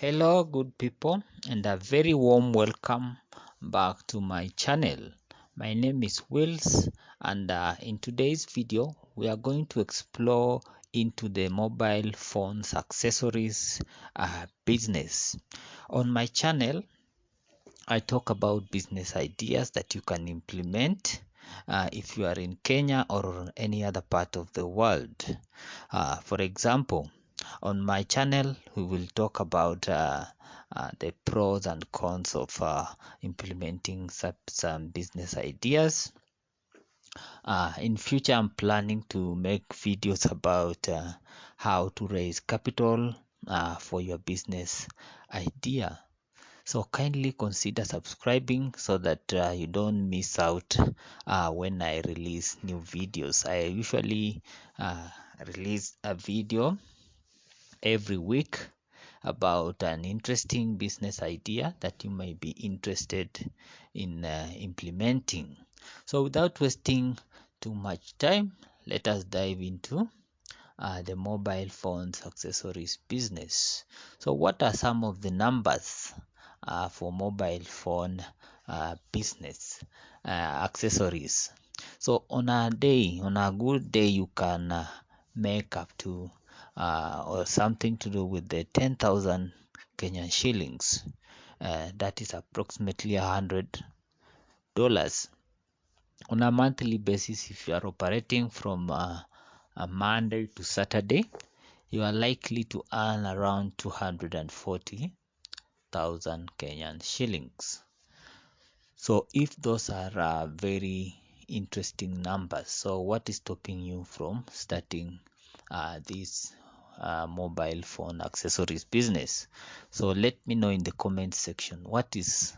Hello, good people, and a very warm welcome back to my channel. My name is Wills, and in today's video, we are going to explore into the mobile phones accessories business. On my channel, I talk about business ideas that you can implement if you are in Kenya or any other part of the world. For example, on my channel, we will talk about the pros and cons of implementing some business ideas. In future, I'm planning to make videos about how to raise capital for your business idea. So kindly consider subscribing so that you don't miss out when I release new videos. I usually release a video every week about an interesting business idea that you may be interested in implementing. So without wasting too much time, let us dive into the mobile phones accessories business. So what are some of the numbers for mobile phone business accessories? So on a good day, you can make up to or something to do with the 10,000 Kenyan shillings. That is approximately $100. On a monthly basis, if you are operating from a Monday to Saturday, you are likely to earn around 240,000 Kenyan shillings. So if those are very interesting numbers, so what is stopping you from starting this mobile phone accessories business? So let me know in the comment section, what is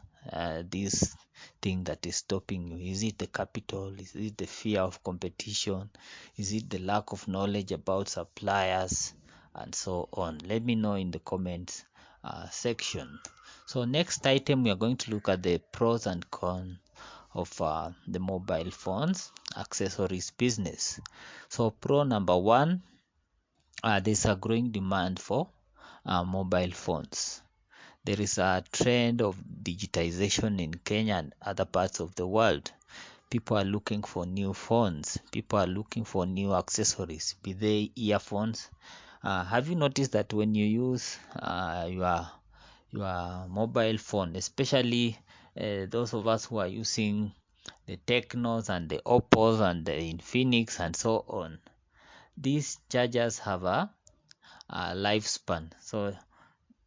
this thing that is stopping you? Is it the capital? Is it the fear of competition? Is it the lack of knowledge about suppliers and so on? Let me know in the comments section. So next item, we are going to look at the pros and cons of the mobile phones accessories business. So pro number one, there's a growing demand for mobile phones. There is a trend of digitization in Kenya and other parts of the world. People are looking for new phones. People are looking for new accessories, be they earphones. Have you noticed that when you use your mobile phone, especially those of us who are using the Technos and the Oppos and the Infinix and so on, these chargers have a lifespan. So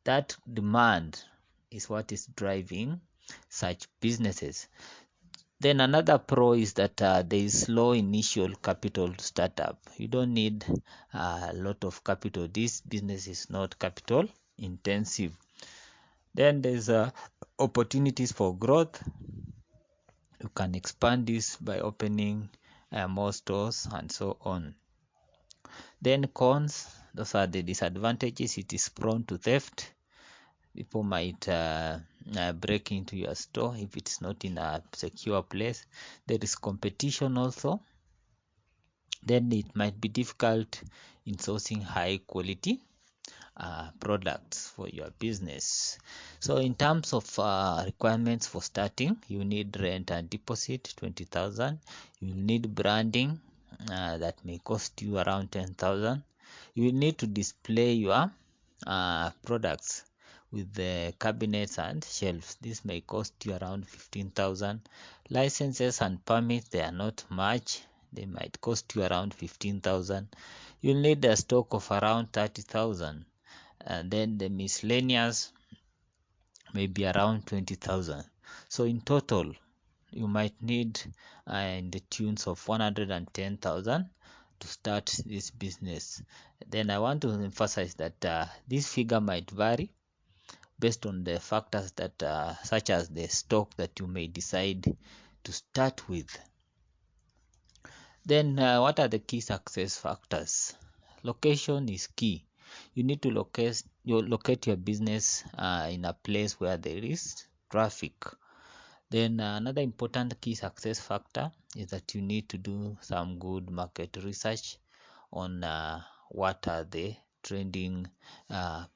that demand is what is driving such businesses. Then another pro is that there is low initial capital to start up. You don't need a lot of capital. This business is not capital intensive. Then there's opportunities for growth. You can expand this by opening more stores and so on. Then cons, those are the disadvantages. It is prone to theft. People might break into your store if it's not in a secure place. There is competition also. Then it might be difficult in sourcing high quality products for your business. So in terms of requirements for starting, you need rent and deposit 20,000. You need branding that may cost you around 10,000. You will need to display your products with the cabinets and shelves. This may cost you around 15,000. Licenses and permits, they are not much. They might cost you around 15,000. You'll need a stock of around 30,000. And then the miscellaneous may be around 20,000. So in total, you might need in the tunes of 110,000 to start this business. Then I want to emphasize that this figure might vary based on the factors that such as the stock that you may decide to start with. Then what are the key success factors? Location is key. You need to locate your business in a place where there is traffic. Then another important key success factor is that you need to do some good market research on what are the trending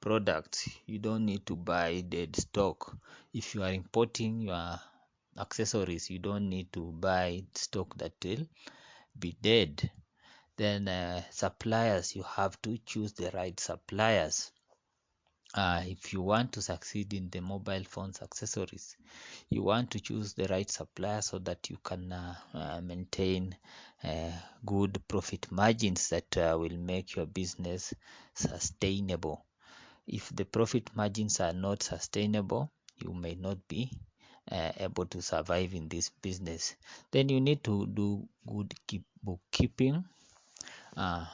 products. You don't need to buy dead stock. If you are importing your accessories, you don't need to buy stock that will be dead. Then suppliers, you have to choose the right suppliers. If you want to succeed in the mobile phones accessories, you want to choose the right supplier so that you can maintain good profit margins that will make your business sustainable. If the profit margins are not sustainable, you may not be able to survive in this business. Then you need to do good bookkeeping,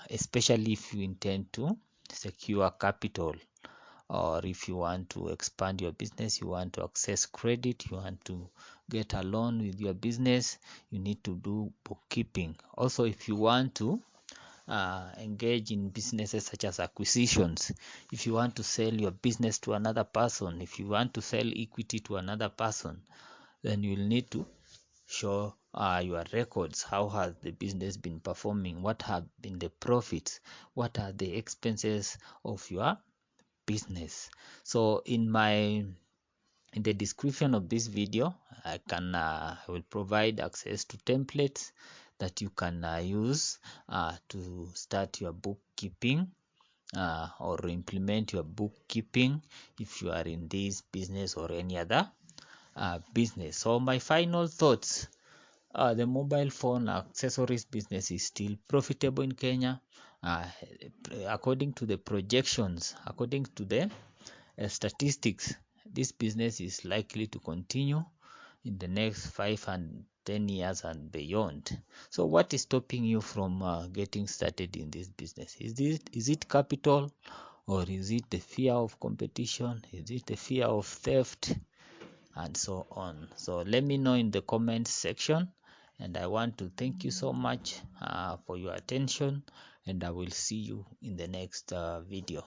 especially if you intend to secure capital, or if you want to expand your business, you want to access credit, you want to get a loan with your business, you need to do bookkeeping. Also, if you want to engage in businesses such as acquisitions, if you want to sell your business to another person, if you want to sell equity to another person, then you will need to show your records. How has the business been performing? What have been the profits? What are the expenses of your business? So in the description of this video, I will provide access to templates that you can use to start your bookkeeping or implement your bookkeeping if you are in this business or any other business. So my final thoughts: the mobile phone accessories business is still profitable in Kenya. According to the projections, according to the statistics, this business is likely to continue in the next 5 and 10 years and beyond. So what is stopping you from getting started in this business? Is it capital, or is it the fear of competition? Is it the fear of theft, and so on? So let me know in the comments section, and I want to thank you so much for your attention, and I will see you in the next video.